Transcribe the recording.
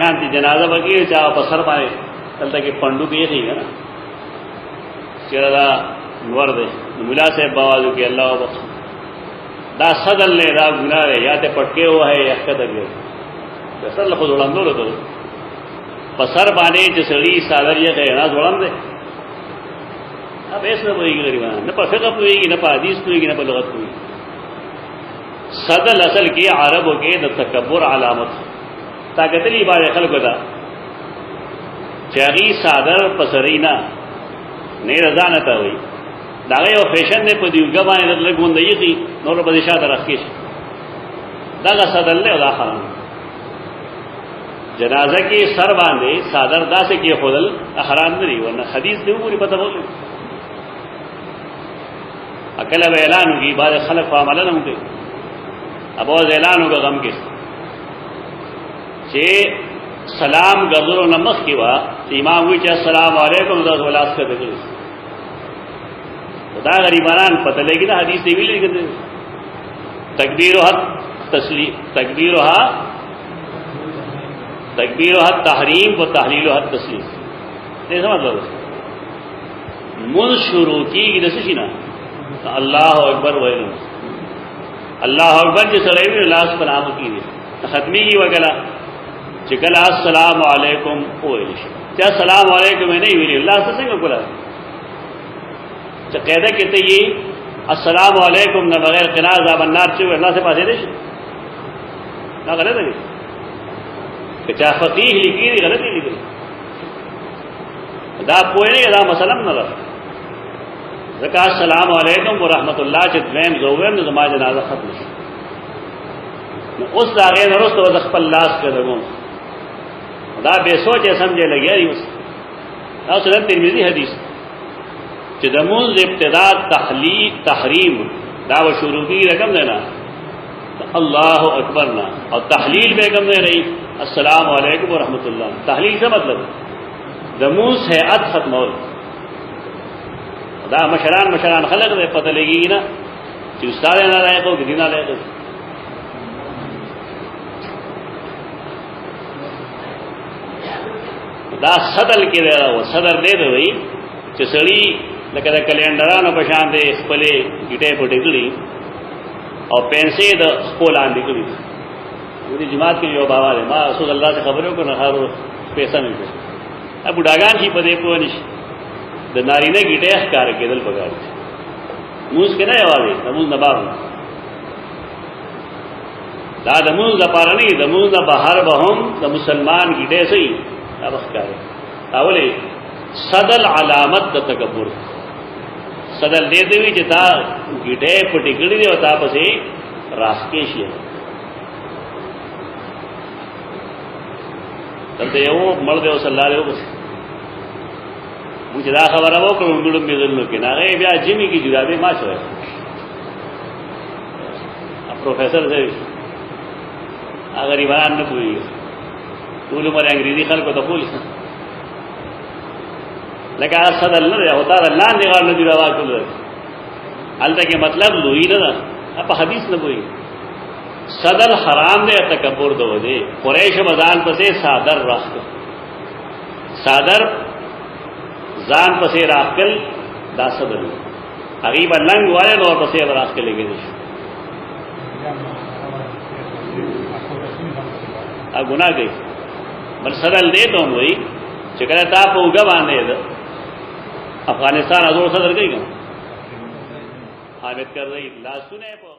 شانتی جنازہ بکی چاہ پسر بانے تلتا کہ پنڈو کی یقین ہے نا چیرہ دا نور دے ملا سے بوازو کہ اللہ بخش دا صدل لے دا گناہ رہے یا تے پٹکے ہوا ہے یا کتا گئے صدل خود اڑندو لے تو پسر بانے جسڑی سادر یہ غیرہ زوڑن دے اب ایس نہ پوئی گی غریبانا نہ پا فقہ پوئی گی نہ پا حدیث پوئی گی نہ پا لغت پوئی گی صدل اصل کی عربوں کے دا تکبر علامت طاقتلی بار خلق دا چاگی سادر پسرینا نئی رضا نتا ہوئی داغی و فیشن دے پا دیوگا بانے دا لگون دا یقی نور بدشا دا رخیش داغا صدل لے و دا خرام جنازہ کی سر باندے سادر دا سے کی خودل حرام نہیں ورنہ حدیث دیو پوری پتہ ہو گئی اکل اب اعلان ہوگی بعد خلق فعملہ نہ ہوگی اب وہ اعلان ہوگا غم کے چھے سلام گردر و نمخ کی وا امام ہوئی چھے السلام علیکم دا غلاس کر دے دا غریبانان پتہ لے گی نا حدیث دیوی لے گی تکبیر و حد تحریم و تحلیل و حد تسلیم ایسا مطلب من شروع کی دسی نا اللہ اکبر ویلو اللہ اکبر جو سڑے اللہ پر نام کی ختمی کی وغیرہ چکل السلام علیکم کیا السلام علیکم میں نہیں ویلی اللہ سے سنگا بولا قیدہ کہتے یہ السلام علیکم نہ بغیر قناع عذاب النار چوئے اللہ سے پاسے دے نہ غلط ہے کہ چاہ فقیح لکھی دی غلطی لکھی دا پوئے نہیں دا مسلم نہ رہا ذکا السلام علیکم ورحمت اللہ چھ دویم زویم زما جنازہ ختم شد اس داغے نرست وزخ پل لاس کے دگوں دا بے سوچے سمجھے لگیا دی اس دا سلم ترمیزی حدیث چھ دمونز ابتدا تحریم دا و شروع کی رقم دینا اللہ اکبر نا اور تحلیل بے کم دے رہی السلام علیکم ورحمت اللہ تحلیل سے مطلب دمونز ہے ات ختم ہو دا مشران خلق دے پتہ لگی نا کہ استاد نہ لائق ہو کہ دینا لائق ہو دا صدر کے دے رہا ہو صدر دے دے ہوئی چسڑی لکہ دا کلینڈران و پشان دے خپلے گٹے پھٹے گلی اور پینسے دا خپولان دے گلی مجھے جماعت کے جو بابا دے ماں رسول اللہ سے خبروں کو نخار پیسہ ملتے اب بڑاگان چی پدے پونش دا نارینے گیٹے اخکار کے دل بگاڑ موز کے نا یوازے دموز نباب دا دموز دا پارا نہیں دموز دا بہار بہم دا مسلمان گیٹے سئی اب اخکار اولی صدل علامت دا تکبر صدل دیتے ہوئی جتا گیٹے پٹی گڑی دے وطا پسے راستیشی ہے تلتے یو مرد و صلی اللہ علیہ وسلم مجھے دا خبر اب کروں گڑم میں ظلم کے ناغے بیا جمی کی جرابے ماں چھوئے اب پروفیسر سے اگر ایمان نہ پوئی طول عمر انگریزی خلق کو تقول لیکن آج صدل نہ رہا ہوتا اللہ نے غار نہ جرابا کل رہے حالتا کہ مطلب لوئی نہ اب حدیث نہ پوئی صدل حرام دے تکبر دو دے قریش مزان پسے سادر رخ سادر زان پسے راکل دا صدر عقیبہ لنگ والے نور پسے راکل لے گئے اب گناہ گئی بل صدر دے تو ہم وہی چکرے تا پوگا باندھے افغانستان ازور صدر گئی گا حامد کر رہی لا سنے